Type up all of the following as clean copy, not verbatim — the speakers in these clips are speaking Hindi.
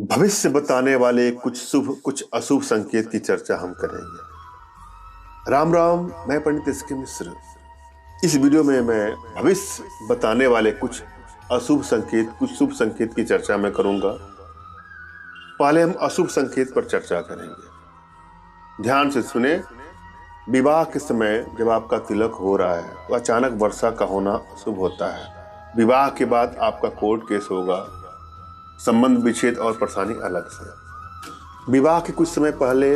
भविष्य बताने वाले कुछ शुभ कुछ अशुभ संकेत की चर्चा हम करेंगे। राम राम, मैं पंडित एस.के. मिश्र। इस वीडियो में मैं भविष्य बताने वाले कुछ अशुभ संकेत कुछ शुभ संकेत की चर्चा मैं करूंगा। पहले हम अशुभ संकेत पर चर्चा करेंगे। ध्यान से सुने। विवाह के समय जब आपका तिलक हो रहा है तो अचानक वर्षा का होना अशुभ होता है। विवाह के बाद आपका कोर्ट केस होगा, संबंध विच्छेद और परेशानी अलग से। विवाह के कुछ समय पहले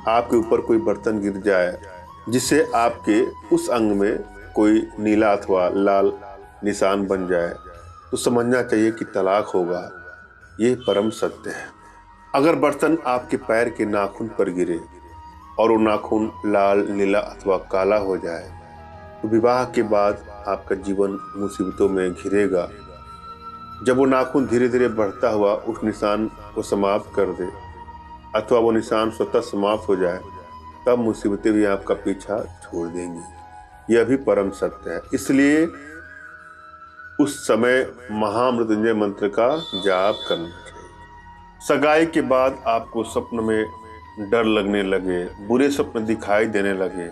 आपके ऊपर कोई बर्तन गिर जाए जिससे आपके उस अंग में कोई नीला अथवा लाल निशान बन जाए तो समझना चाहिए कि तलाक होगा। ये परम सत्य है। अगर बर्तन आपके पैर के नाखून पर गिरे और वो नाखून लाल, नीला अथवा काला हो जाए तो विवाह के बाद आपका जीवन मुसीबतों में घिरेगा। जब वो नाखून धीरे धीरे बढ़ता हुआ उस निशान को समाप्त कर दे अथवा वो निशान स्वतः समाप्त हो जाए तब मुसीबतें भी आपका पीछा छोड़ देंगी। यह भी परम सत्य है। इसलिए उस समय महामृत्युंजय मंत्र का जाप करना चाहिए। सगाई के बाद आपको स्वप्न में डर लगने लगे, बुरे स्वप्न दिखाई देने लगे,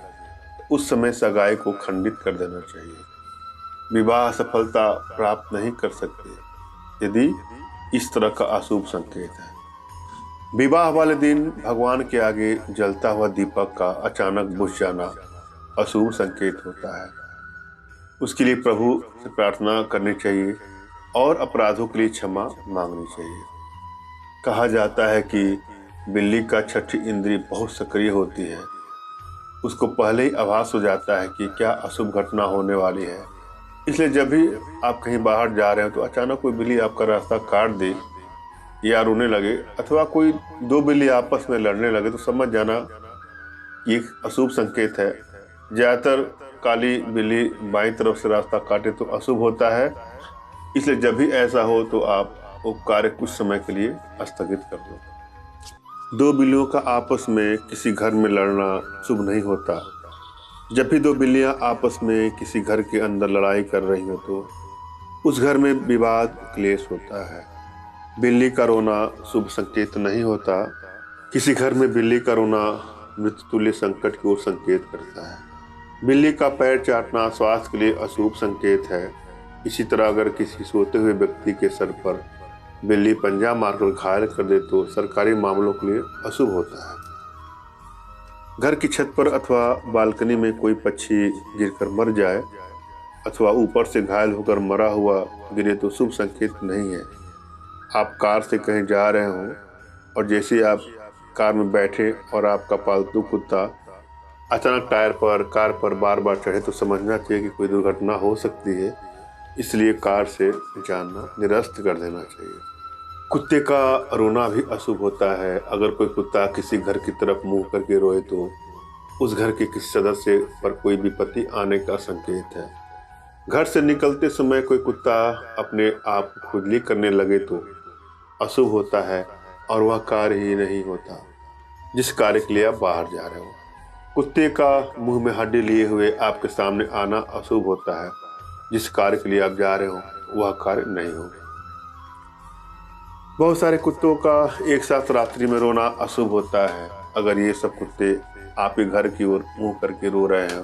उस समय सगाई को खंडित कर देना चाहिए। विवाह सफलता प्राप्त नहीं कर सकते यदि इस तरह का अशुभ संकेत है। विवाह वाले दिन भगवान के आगे जलता हुआ दीपक का अचानक बुझ जाना अशुभ संकेत होता है। उसके लिए प्रभु से प्रार्थना करनी चाहिए और अपराधों के लिए क्षमा मांगनी चाहिए। कहा जाता है कि बिल्ली का छठी इंद्री बहुत सक्रिय होती है। उसको पहले ही आभास हो जाता है कि क्या अशुभ घटना होने वाली है। इसलिए जब भी आप कहीं बाहर जा रहे हो तो अचानक कोई बिल्ली आपका रास्ता काट दे या रोने लगे अथवा कोई दो बिल्ली आपस में लड़ने लगे तो समझ जाना ये एक अशुभ संकेत है। ज़्यादातर काली बिल्ली बाईं तरफ से रास्ता काटे तो अशुभ होता है। इसलिए जब भी ऐसा हो तो आप वो कार्य कुछ समय के लिए स्थगित कर दो। दो बिल्लियों का आपस में किसी घर में लड़ना शुभ नहीं होता। जब भी दो बिल्लियां आपस में किसी घर के अंदर लड़ाई कर रही हो तो उस घर में विवाद क्लेश होता है। बिल्ली का रोना शुभ संकेत नहीं होता। किसी घर में बिल्ली का रोना मृत्युतुल्य संकट की ओर संकेत करता है। बिल्ली का पैर चाटना स्वास्थ्य के लिए अशुभ संकेत है। इसी तरह अगर किसी सोते हुए व्यक्ति के सर पर बिल्ली पंजा मारकर घायल कर दे तो सरकारी मामलों के लिए अशुभ होता है। घर की छत पर अथवा बालकनी में कोई पक्षी गिरकर मर जाए अथवा ऊपर से घायल होकर मरा हुआ गिरे तो शुभ संकेत नहीं है। आप कार से कहीं जा रहे हो और जैसे आप कार में बैठे और आपका पालतू कुत्ता अचानक कार पर बार बार चढ़े तो समझना चाहिए कि कोई दुर्घटना हो सकती है। इसलिए कार से जाना निरस्त कर देना चाहिए। कुत्ते का रोना भी अशुभ होता है। अगर कोई कुत्ता किसी घर की तरफ मुंह करके रोए तो उस घर के किसी सदस्य पर कोई विपत्ति आने का संकेत है। घर से निकलते समय कोई कुत्ता अपने आप खुजली करने लगे तो अशुभ होता है और वह कार्य ही नहीं होता जिस कार्य के लिए आप बाहर जा रहे हो। कुत्ते का मुंह में हड्डी लिए हुए आपके सामने आना अशुभ होता है। जिस कार्य के लिए आप जा रहे हो वह कार्य नहीं होगा। बहुत सारे कुत्तों का एक साथ रात्रि में रोना अशुभ होता है। अगर ये सब कुत्ते आपके घर की ओर मुंह करके रो रहे हैं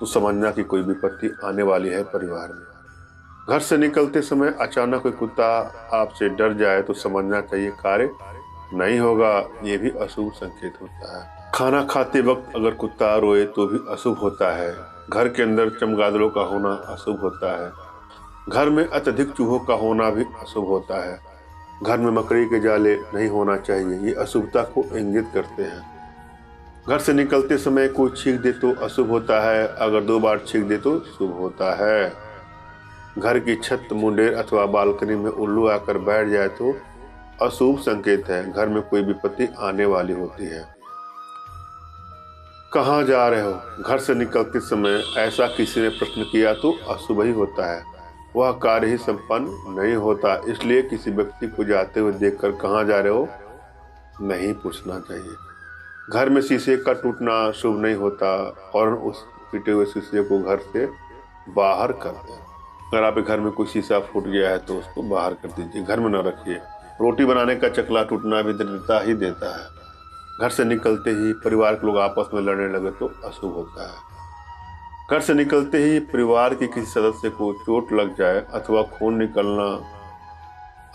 तो समझना कि कोई विपत्ति आने वाली है परिवार में। घर से निकलते समय अचानक कोई कुत्ता आपसे डर जाए तो समझना चाहिए कार्य नहीं होगा। ये भी अशुभ संकेत होता है। खाना खाते वक्त अगर कुत्ता रोए तो भी अशुभ होता है। घर के अंदर चमगादड़ों का होना अशुभ होता है। घर में अत्यधिक चूहों का होना भी अशुभ होता है। घर में मकड़ी के जाले नहीं होना चाहिए। ये अशुभता को इंगित करते हैं। घर से निकलते समय कोई छींक दे तो अशुभ होता है। अगर 2 बार छींक दे तो शुभ होता है। घर की छत, मुंडेर अथवा बालकनी में उल्लू आकर बैठ जाए तो अशुभ संकेत है। घर में कोई विपत्ति आने वाली होती है। कहाँ जा रहे हो? घर से निकलते समय ऐसा किसी ने प्रश्न किया तो अशुभ ही होता है। वह कार्य ही संपन्न नहीं होता। इसलिए किसी व्यक्ति को जाते हुए देखकर कहाँ जा रहे हो नहीं पूछना चाहिए। घर में शीशे का टूटना शुभ नहीं होता और उस टूटे हुए शीशे को घर से बाहर कर दें। अगर आपके घर में कोई शीशा फूट गया है तो उसको बाहर कर दीजिए, घर में न रखिए। रोटी बनाने का चकला टूटना भी दरिद्रता ही देता है। घर से निकलते ही परिवार के लोग आपस में लड़ने लगे तो अशुभ होता है। घर से निकलते ही परिवार के किसी सदस्य को चोट लग जाए अथवा खून निकलना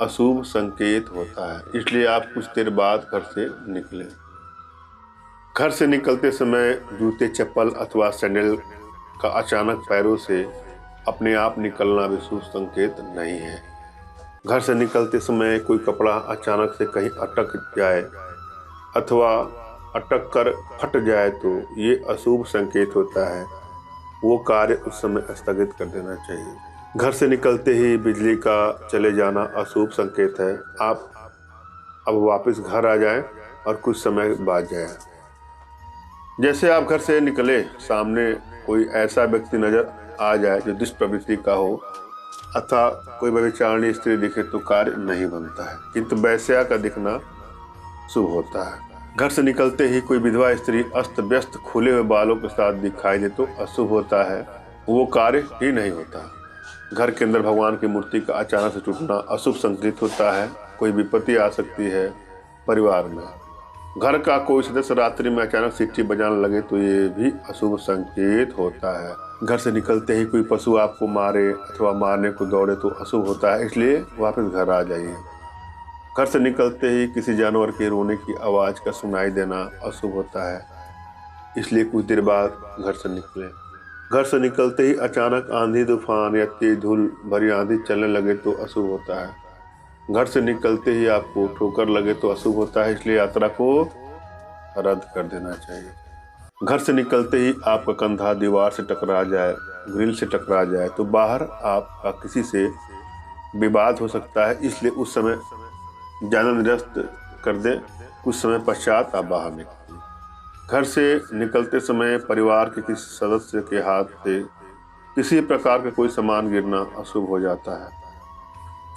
अशुभ संकेत होता है, इसलिए आप कुछ देर बाद घर से निकलें। घर से निकलते समय जूते, चप्पल अथवा सैंडल का अचानक पैरों से अपने आप निकलना भी शुभ संकेत नहीं है। घर से निकलते समय कोई कपड़ा अचानक से कहीं अटक जाए अथवा अटक कर फट जाए तो ये अशुभ संकेत होता है। वो कार्य उस समय स्थगित कर देना चाहिए। घर से निकलते ही बिजली का चले जाना अशुभ संकेत है। आप अब वापस घर आ जाएं और कुछ समय बाद जाएं। जैसे आप घर से निकले, सामने कोई ऐसा व्यक्ति नजर आ जाए जो दुष्ट प्रवृत्ति का हो अथवा कोई व्यभिचारिणी स्त्री दिखे तो कार्य नहीं बनता है, किंतु वैश्या का दिखना शुभ होता है। घर से निकलते ही कोई विधवा स्त्री अस्त व्यस्त खुले हुए बालों के साथ दिखाई दे तो अशुभ होता है, वो कार्य ही नहीं होता। घर के अंदर भगवान की मूर्ति का अचानक से टूटना अशुभ संकेत होता है। कोई विपत्ति आ सकती है परिवार में। घर का कोई सदस्य रात्रि में अचानक सीटी बजाने लगे तो ये भी अशुभ संकेत होता है। घर से निकलते ही कोई पशु आपको मारे अथवा मारने को दौड़े तो अशुभ होता है, इसलिए वापस घर आ जाइए। घर से निकलते ही किसी जानवर के रोने की आवाज़ का सुनाई देना अशुभ होता है, इसलिए कुछ देर बाद घर से निकलें। घर से निकलते ही अचानक आंधी तूफान या तेज धूल भरी आंधी चलने लगे तो अशुभ होता है। घर से निकलते ही आपको ठोकर लगे तो अशुभ होता है, इसलिए यात्रा को रद्द कर देना चाहिए। घर से निकलते ही आपका कंधा दीवार से टकरा जाए, ग्रिल से टकरा जाए तो बाहर आपका किसी से विवाद हो सकता है, इसलिए उस समय जाना निरस्त कर दें। कुछ समय पश्चात आप बाहर निकलें। घर से निकलते समय परिवार के किसी सदस्य के हाथ से किसी प्रकार का कोई सामान गिरना अशुभ हो जाता है,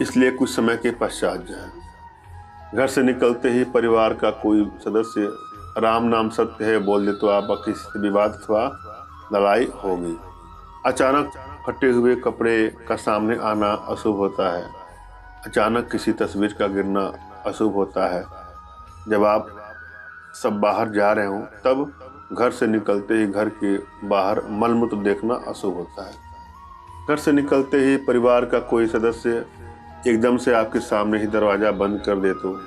इसलिए कुछ समय के पश्चात जाएं। घर से निकलते ही परिवार का कोई सदस्य राम नाम सत्य है बोल दे तो आपका किसी से विवाद अथवा लड़ाई होगी। अचानक फटे हुए कपड़े का सामने आना अशुभ होता है। अचानक किसी तस्वीर का गिरना अशुभ होता है। जब आप सब बाहर जा रहे हों तब घर से निकलते ही घर के बाहर मलमूत्र देखना अशुभ होता है। घर से निकलते ही परिवार का कोई सदस्य एकदम से आपके सामने ही दरवाज़ा बंद कर दे तो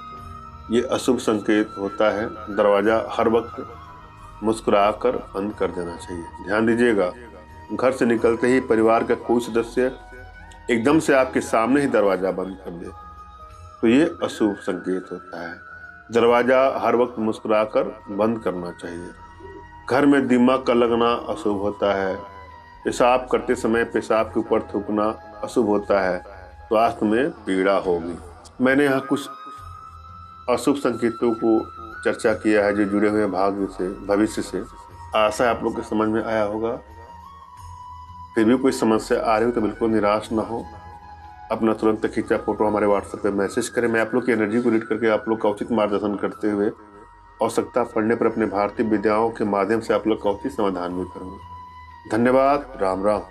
ये अशुभ संकेत होता है। दरवाज़ा हर वक्त मुस्कुराकर बंद कर देना चाहिए। ध्यान दीजिएगा, घर से निकलते ही परिवार का कोई सदस्य एकदम से आपके सामने ही दरवाज़ा बंद कर दे तो ये अशुभ संकेत होता है। दरवाज़ा हर वक्त मुस्कुराकर बंद करना चाहिए। घर में दिमाग का लगना अशुभ होता है। पेशाब करते समय पेशाब के ऊपर थूकना अशुभ होता है, स्वास्थ्य में पीड़ा होगी। मैंने यहाँ कुछ अशुभ संकेतों को चर्चा किया है जो जुड़े हुए भाग्य से, भविष्य से। आशा है आप लोग के समझ में आया होगा। फिर भी कोई समस्या आ रही हो तो बिल्कुल निराश ना हो। अपना तुरंत खींचा फोटो हमारे व्हाट्सएप पे मैसेज करें। मैं आप लोग की एनर्जी को रीड करके आप लोग का उचित मार्गदर्शन करते हुए आवश्यकता पड़ने पर अपने भारतीय विद्याओं के माध्यम से आप लोग का उचित समाधान भी करूँगा। धन्यवाद। राम राम।